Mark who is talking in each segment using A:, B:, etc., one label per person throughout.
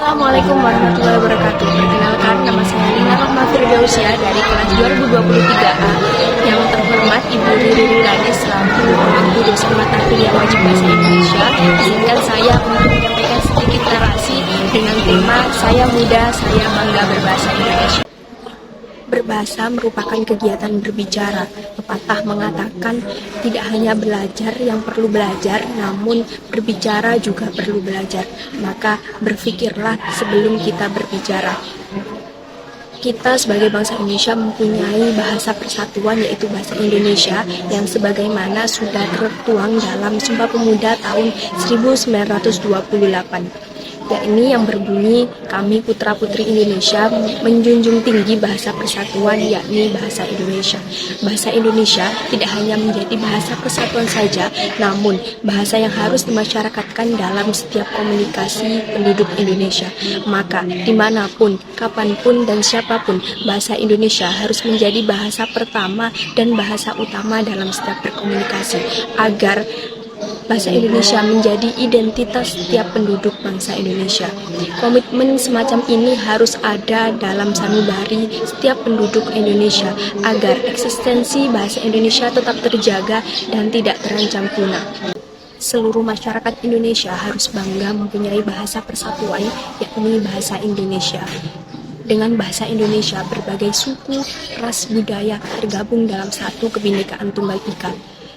A: Assalamualaikum warahmatullahi wabarakatuh. Perkenalkan, nama saya Lina Rahma Firdausia dari kelas 2023A. Yang terhormat Ibu Riri Rulani selaku Guru Dosen Mata Kuliah Wajib Bahasa Indonesia. Izinkan saya untuk menyampaikan sedikit narasi dengan tema Saya Muda, Saya Bangga Berbahasa Indonesia. Berbahasa merupakan kegiatan berbicara. Pepatah mengatakan tidak hanya belajar yang perlu belajar, namun berbicara juga perlu belajar. Maka berpikirlah sebelum kita berbicara. Kita sebagai bangsa Indonesia mempunyai bahasa persatuan, yaitu bahasa Indonesia, yang sebagaimana sudah tertuang dalam Sumpah Pemuda tahun 1928. Yakni yang berbunyi, kami putra-putri Indonesia menjunjung tinggi bahasa persatuan, yakni bahasa Indonesia. Bahasa Indonesia tidak hanya menjadi bahasa persatuan saja, namun bahasa yang harus dimasyarakatkan dalam setiap komunikasi penduduk Indonesia. Maka dimanapun, kapanpun, dan siapapun, bahasa Indonesia harus menjadi bahasa pertama dan bahasa utama dalam setiap berkomunikasi, agar bahasa Indonesia menjadi identitas setiap penduduk bangsa Indonesia. Komitmen semacam ini harus ada dalam sanubari setiap penduduk Indonesia agar eksistensi bahasa Indonesia tetap terjaga dan tidak terancam punah. Seluruh masyarakat Indonesia harus bangga mempunyai bahasa persatuan, yakni bahasa Indonesia. Dengan bahasa Indonesia, berbagai suku, ras, budaya tergabung dalam satu kebinekaan tunggal ika.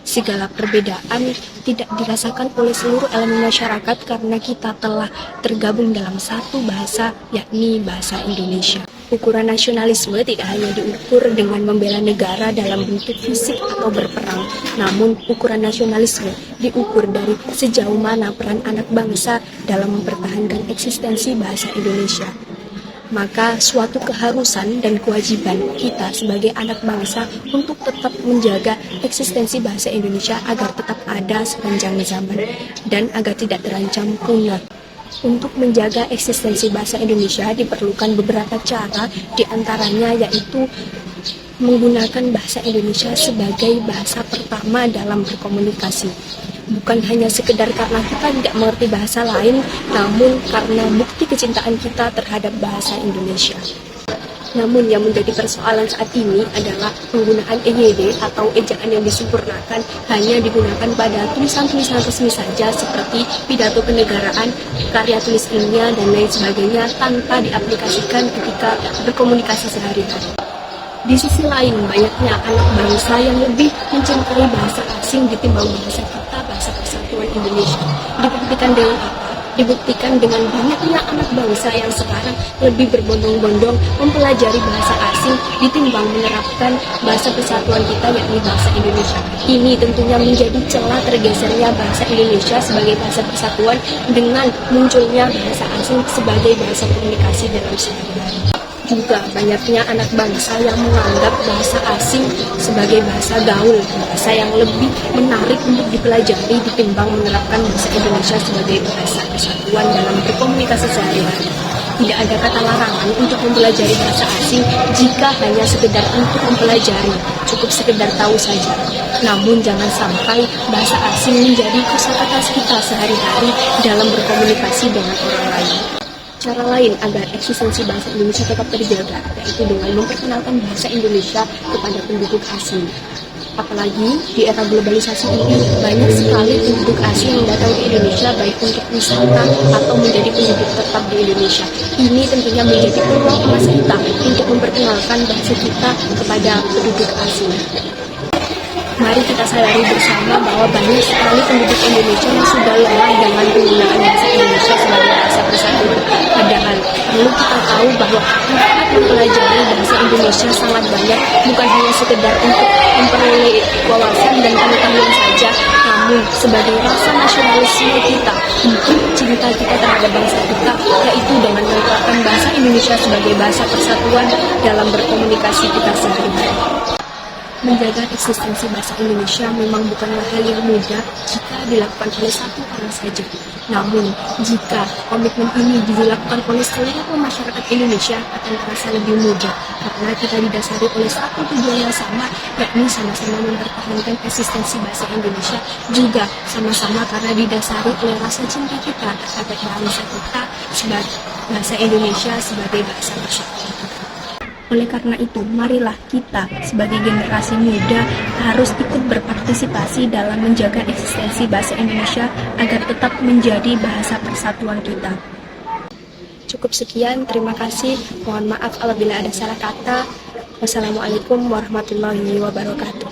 A: Segala perbedaan tidak dirasakan oleh seluruh elemen masyarakat karena kita telah tergabung dalam satu bahasa, yakni bahasa Indonesia. Ukuran nasionalisme tidak hanya diukur dengan membela negara dalam bentuk fisik atau berperang, namun ukuran nasionalisme diukur dari sejauh mana peran anak bangsa dalam mempertahankan eksistensi bahasa Indonesia. Maka suatu keharusan dan kewajiban kita sebagai anak bangsa untuk tetap menjaga eksistensi bahasa Indonesia agar tetap ada sepanjang zaman dan agar tidak terancam punah. Untuk menjaga eksistensi bahasa Indonesia diperlukan beberapa cara, diantaranya yaitu menggunakan bahasa Indonesia sebagai bahasa pertama dalam berkomunikasi. Bukan hanya sekedar karena kita tidak mengerti bahasa lain, namun karena bukti kecintaan kita terhadap bahasa Indonesia. Namun yang menjadi persoalan saat ini adalah penggunaan EYD atau ejaan yang disempurnakan hanya digunakan pada tulisan-tulisan resmi saja seperti pidato kenegaraan, karya tulis ilmiah, dan lain sebagainya tanpa diaplikasikan ketika berkomunikasi sehari-hari. Di sisi lain, banyaknya anak bangsa yang lebih mencintai bahasa asing ketimbang bahasa kita, bahasa persatuan Indonesia. Dibuktikan dengan apa? Dibuktikan dengan banyaknya anak bangsa yang sekarang lebih berbondong-bondong mempelajari bahasa asing ditimbang menerapkan bahasa persatuan kita, yakni bahasa Indonesia. Ini tentunya menjadi celah tergesernya bahasa Indonesia sebagai bahasa persatuan dengan munculnya bahasa asing sebagai bahasa komunikasi dalam sehari-hari. Juga banyaknya anak bangsa yang menganggap bahasa asing sebagai bahasa gaul, bahasa yang lebih menarik untuk dipelajari ditimbang menerapkan bahasa Indonesia sebagai bahasa kesatuan dalam berkomunikasi sehari-hari. Tidak ada kata larangan untuk mempelajari bahasa asing jika hanya sekedar untuk mempelajari, cukup sekedar tahu saja. Namun jangan sampai bahasa asing menjadi kosakata kita sehari-hari dalam berkomunikasi dengan orang lain. Cara lain agar eksistensi bahasa Indonesia tetap terjaga, yaitu dengan memperkenalkan bahasa Indonesia kepada penduduk asing. Apalagi di era globalisasi ini, banyak sekali penduduk asing yang datang ke Indonesia baik untuk wisata atau menjadi penduduk tetap di Indonesia. Ini tentunya menjadi peluang emas kita untuk memperkenalkan bahasa kita kepada penduduk asing. Mari kita sadari bersama bahwa banyak sekali penduduk Indonesia yang sudah lelah dengan penggunaan bahasa Indonesia sebagai bahasa persatuan. Padahal perlu kita tahu bahwa manfaat mempelajari bahasa Indonesia sangat banyak, bukan hanya sekedar untuk memperoleh wawasan dan pengetahuan saja, namun sebagai rasa nasionalisme kita, untuk cinta kita terhadap bangsa kita, yaitu dengan menerapkan bahasa Indonesia sebagai bahasa persatuan dalam berkomunikasi kita sehari-hari. Menjaga eksistensi bahasa Indonesia memang bukanlah hal yang mudah jika dilakukan oleh satu orang saja. Namun, jika komitmen ini dilakukan oleh seluruh masyarakat Indonesia akan terasa lebih mudah karena kita didasari oleh satu tujuan yang sama, yakni sama-sama mempertahankan eksistensi bahasa Indonesia, juga sama-sama karena didasari oleh rasa cinta kita terhadap bangsa kita sebagai bahasa Indonesia sebagai bahasa persatuan kita. Oleh karena itu, marilah kita sebagai generasi muda harus ikut berpartisipasi dalam menjaga eksistensi bahasa Indonesia agar tetap menjadi bahasa persatuan kita. Cukup sekian, terima kasih. Mohon maaf apabila ada salah kata. Wassalamualaikum warahmatullahi wabarakatuh.